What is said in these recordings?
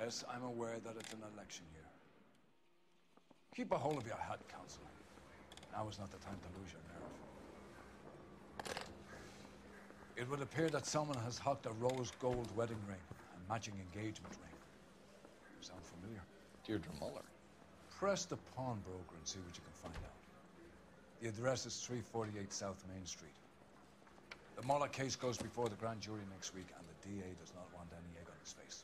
Yes, I'm aware that it's an election year. Keep a hold of your head, Council. Now is not the time to lose your nerve. It would appear that someone has hocked a rose gold wedding ring and matching engagement ring. Sound familiar? Deirdre Muller. Press the pawnbroker and see what you can find out. The address is 348 South Main Street. The Muller case goes before the grand jury next week, and the DA does not want any egg on his face.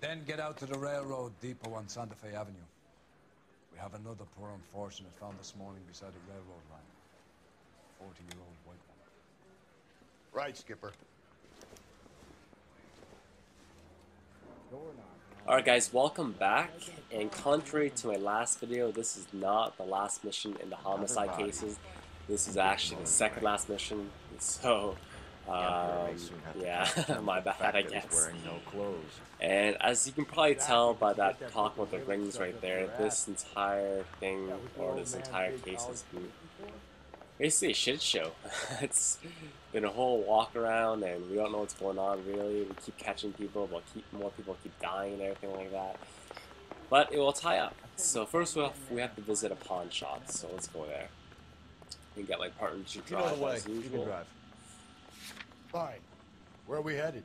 Then get out to the railroad depot on Santa Fe Avenue. We have another poor unfortunate found this morning beside a railroad line. 40-year-old white woman. Right, Skipper. Alright guys, welcome back, and contrary to my last video, this is not the last mission in the homicide cases. This is actually the second last mission, so yeah, my bad I guess. Wearing no clothes. And as you can probably tell by that talk with the rings right there, this entire thing, or this entire case has been basically a shit show. It's been a whole walk around and we don't know what's going on really. We keep catching people, but more people keep dying and everything like that. But it will tie up. So first off, we have to visit a pawn shop, so let's go there. We get like partners to drive as usual. You can drive. Fine. Where are we headed?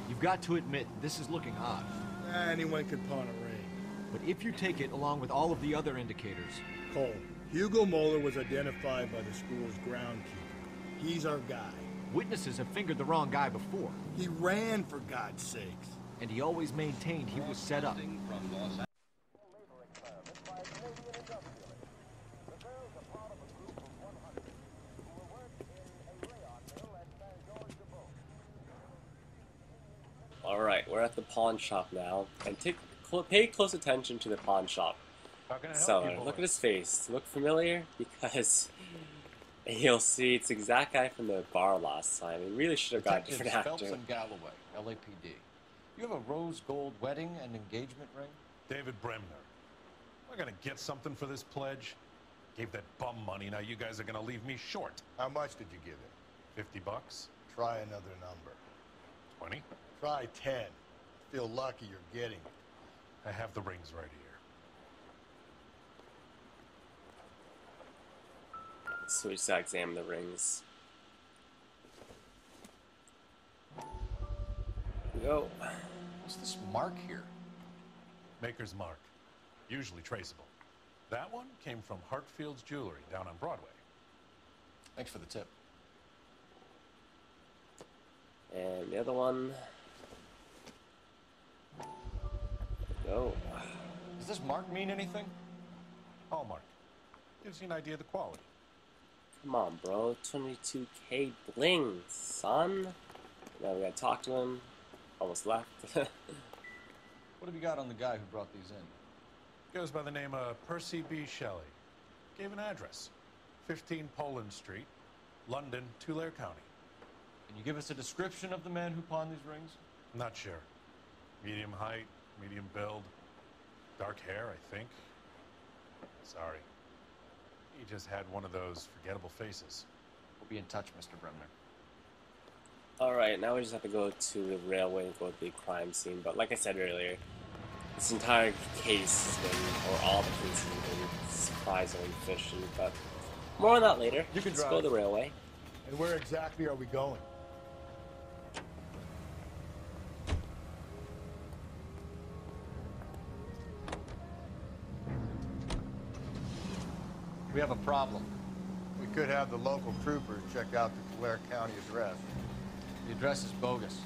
You've got to admit, this is looking odd. Anyone could pawn a ring. But if you take it along with all of the other indicators... Cole, Hugo Moeller was identified by the school's groundkeeper. He's our guy. Witnesses have fingered the wrong guy before. He ran, for God's sakes. And he always maintained he was set up. Alright, we're at the pawn shop now, and pay close attention to the pawn shop seller. Look at his face. Look familiar? Because you'll see it's the exact guy from the bar last time. He really should have got a different actor. Phelps and Galloway, LAPD. You have a rose gold wedding and engagement ring? David Bremner. Am I gonna get something for this pledge? Gave that bum money, now you guys are gonna leave me short. How much did you give him? 50 bucks? Try another number. 20? Try 10. Feel lucky you're getting it. I have the rings right here. So we just gotta examine the rings. Here we go. What's this mark here? Maker's mark. Usually traceable. That one came from Hartfield's Jewelry down on Broadway. Thanks for the tip. And the other one. Go. Does this mark mean anything? Hallmark. Gives you an idea of the quality. Come on, bro. 22K bling, son. Now we gotta talk to him. Almost left. What have you got on the guy who brought these in? Goes by the name of Percy B. Shelley. Gave an address. 15 Poland Street, London, Tulare County. Can you give us a description of the man who pawned these rings? Not sure. Medium height, medium build, dark hair, I think. Sorry. He just had one of those forgettable faces. We'll be in touch, Mr. Bremner. Alright, now we just have to go to the railway and go to the crime scene. But like I said earlier, this entire case has been, or all the cases have been surprisingly fishy. But more on that later. You can Let's drive. go to the railway. And where exactly are we going? We have a problem. We could have the local troopers check out the Tulare County address. The address is bogus.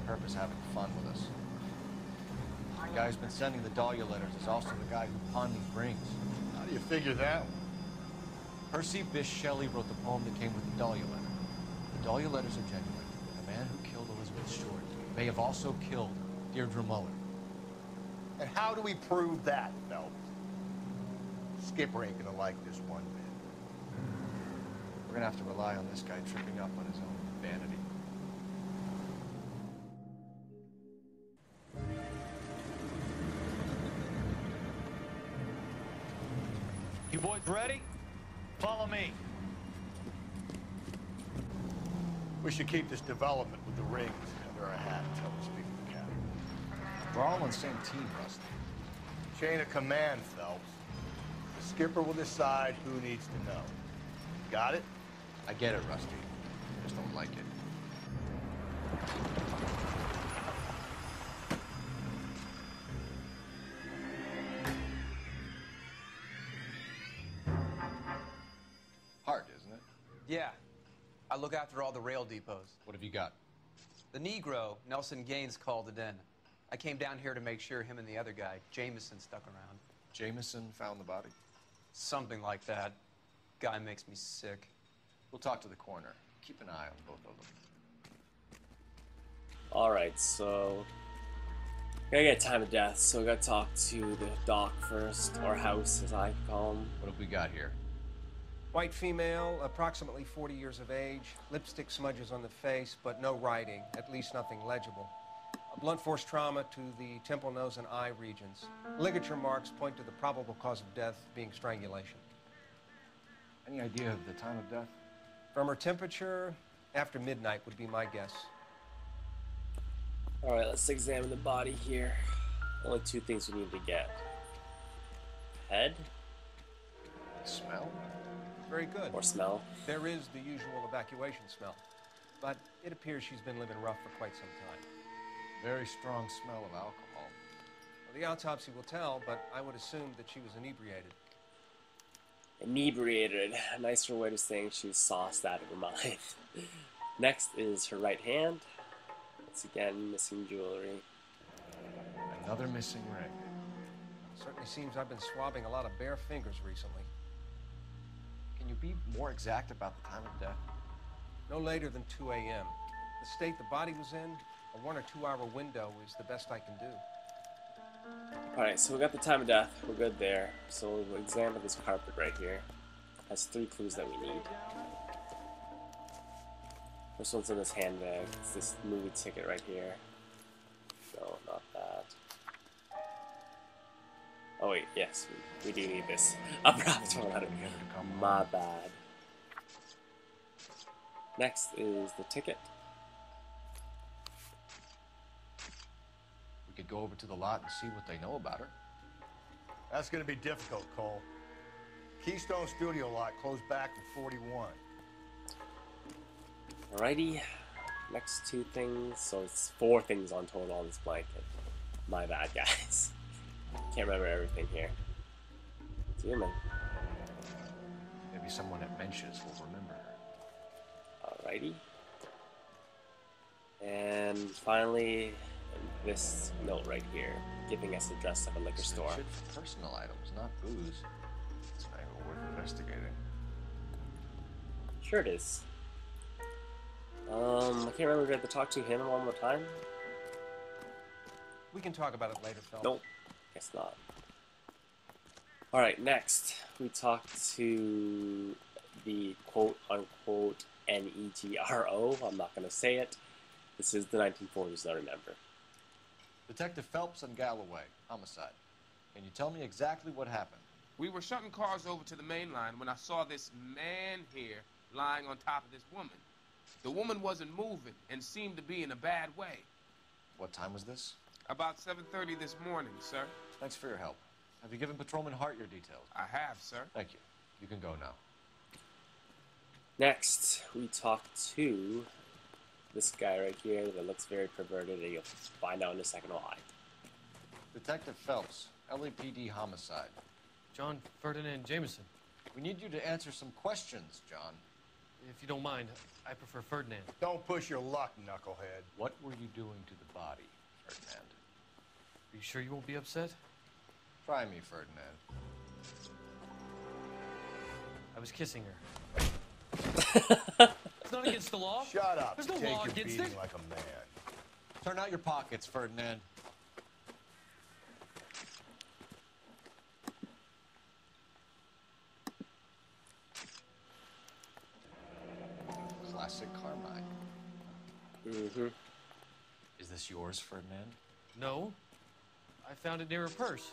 Purpose having fun with us. The guy who's been sending the Dahlia letters is also the guy who pawned these rings. How do you figure that? Percy Bysshe Shelley wrote the poem that came with the Dahlia letter. The Dahlia letters are genuine. The man who killed Elizabeth Short may have also killed Deirdre Muller. And how do we prove that, Phelps? Skipper ain't gonna like this one bit. We're gonna have to rely on this guy tripping up on his own vanity. You boys ready? Follow me. We should keep this development with the rings under our hat until we speak with the captain. We're all on the same team, Rusty. Chain of command, Phelps. The skipper will decide who needs to know. Got it? I get it, Rusty. I just don't like it. Hard, isn't it? Yeah. I look after all the rail depots. What have you got? The Negro, Nelson Gaines, called it in. I came down here to make sure him and the other guy, Jameson, stuck around. Jameson found the body? Something like that. Guy makes me sick. We'll talk to the coroner. Keep an eye on both of them. Alright, so... Gotta get time of death, so we gotta talk to the doc first, or house as I call him. What have we got here? White female, approximately 40 years of age, lipstick smudges on the face, but no writing, at least nothing legible. A blunt force trauma to the temple, nose, and eye regions. Ligature marks point to the probable cause of death being strangulation. Any idea of the time of death? From her temperature, after midnight would be my guess. Alright, let's examine the body here. Only two things we need to get. Head? Smell? Very good. Or smell? There is the usual evacuation smell, but it appears she's been living rough for quite some time. Very strong smell of alcohol. Well, the autopsy will tell, but I would assume that she was inebriated. Inebriated. A nicer way to saying she's sauced out of her mind. Next is her right hand. Once again, missing jewelry. Another missing ring. Certainly seems I've been swabbing a lot of bare fingers recently. Can you be more exact about the time of death? No later than 2 a.m. The state the body was in, a 1 or 2 hour window is the best I can do. Alright, so we got the time of death. We're good there. So we'll examine this carpet right here. Has 3 clues that we need. First one's in this handbag. It's this movie ticket right here. No, not that. Oh wait, yes, we do need this. I'm out of my bad. Next is the ticket. We could go over to the lot and see what they know about her. That's gonna be difficult, Cole. Keystone Studio lot closed back in 41. Alrighty, next 2 things. So it's 4 things on total on this blanket. My bad, guys. Can't remember everything here. It's human. Maybe someone at Mensch's will remember her. Alrighty. And finally, this note right here, giving us the address of a liquor store. Shit for personal items, not booze. It's not even worth investigating. Sure it is. I can't remember if we had to talk to him one more time. We can talk about it later, Phil. Nope. Guess not. Alright, next we talked to the quote-unquote Negro. I'm not going to say it. This is the 1940s, I remember. Detective Phelps and Galloway, homicide. Can you tell me exactly what happened? We were shutting cars over to the main line when I saw this man here lying on top of this woman. The woman wasn't moving and seemed to be in a bad way. What time was this? About 7:30 this morning, sir. Thanks for your help. Have you given Patrolman Hart your details? I have, sir. Thank you. You can go now. Next, we talked to this guy right here that looks very perverted, and you'll find out in a second why. Detective Phelps, LAPD homicide. John Ferdinand Jameson. We need you to answer some questions, John. If you don't mind, I prefer Ferdinand. Don't push your luck, knucklehead. What were you doing to the body, Ferdinand? Are you sure you won't be upset? Try me, Ferdinand. I was kissing her. It's not against the law. Shut up. There's no Take law your against beating it. like a man. Turn out your pockets, Ferdinand. Classic Carmine. Mm-hmm. Is this yours, Ferdinand? No. I found it near her purse.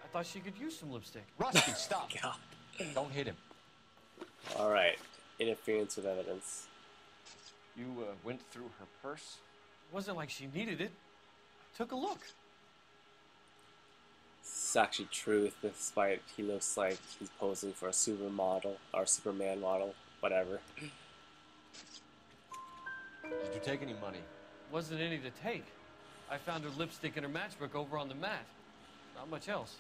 I thought she could use some lipstick. Rusty, stop. God. Don't hit him. Alright. Interference with evidence. You went through her purse? It wasn't like she needed it. I took a look. This is actually true, despite he looks like he's posing for a supermodel or Superman model, whatever. Did you take any money? Wasn't any to take. I found her lipstick and her matchbook over on the mat. Not much else.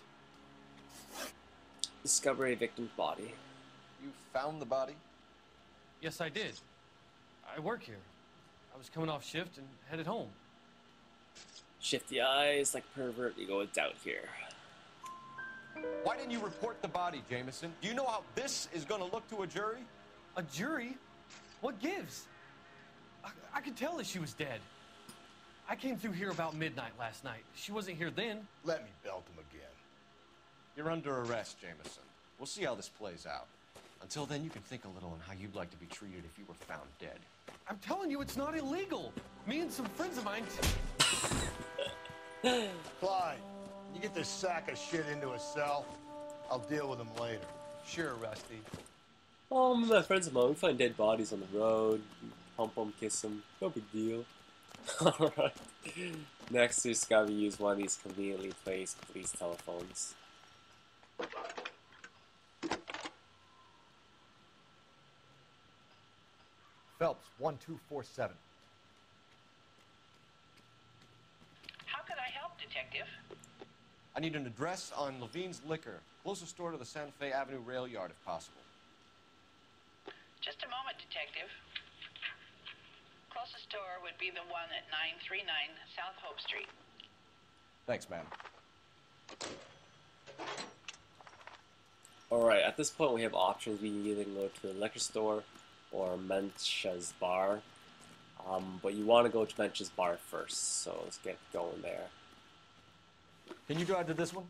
Discover a victim's body. You found the body? Yes, I did. I work here. I was coming off shift and headed home. Shifty eyes like pervert, you go with doubt here. Why didn't you report the body, Jameson? Do you know how this is going to look to a jury? A jury? What gives? I could tell that she was dead. I came through here about midnight last night. She wasn't here then. Let me belt him again. You're under arrest, Jameson. We'll see how this plays out. Until then, you can think a little on how you'd like to be treated if you were found dead. I'm telling you, it's not illegal. Me and some friends of mine... Clyde, you get this sack of shit into a cell. I'll deal with him later. Sure, Rusty. My friends of mine, we find dead bodies on the road. Pump them, kiss them. No big deal. Alright. Next, we just gotta use one of these conveniently placed police telephones. Phelps, 1247. How can I help, Detective? I need an address on Levine's Liquor. Closest store to the Santa Fe Avenue rail yard, if possible. Just a moment, Detective. Closest store would be the one at 939 South Hope Street. Thanks, ma'am. Alright, at this point we have options. We can either go to the liquor store or Mencha's bar. But you want to go to Mencha's bar first, so let's get going there. Can you drive to this one?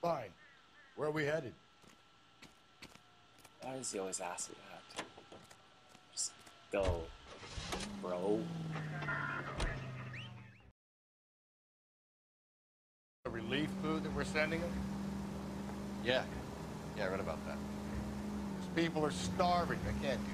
Fine. Where are we headed? Why does he always ask me that? Just go, bro. The relief food that we're sending them? Yeah. Yeah, I read about that. These people are starving. They can't do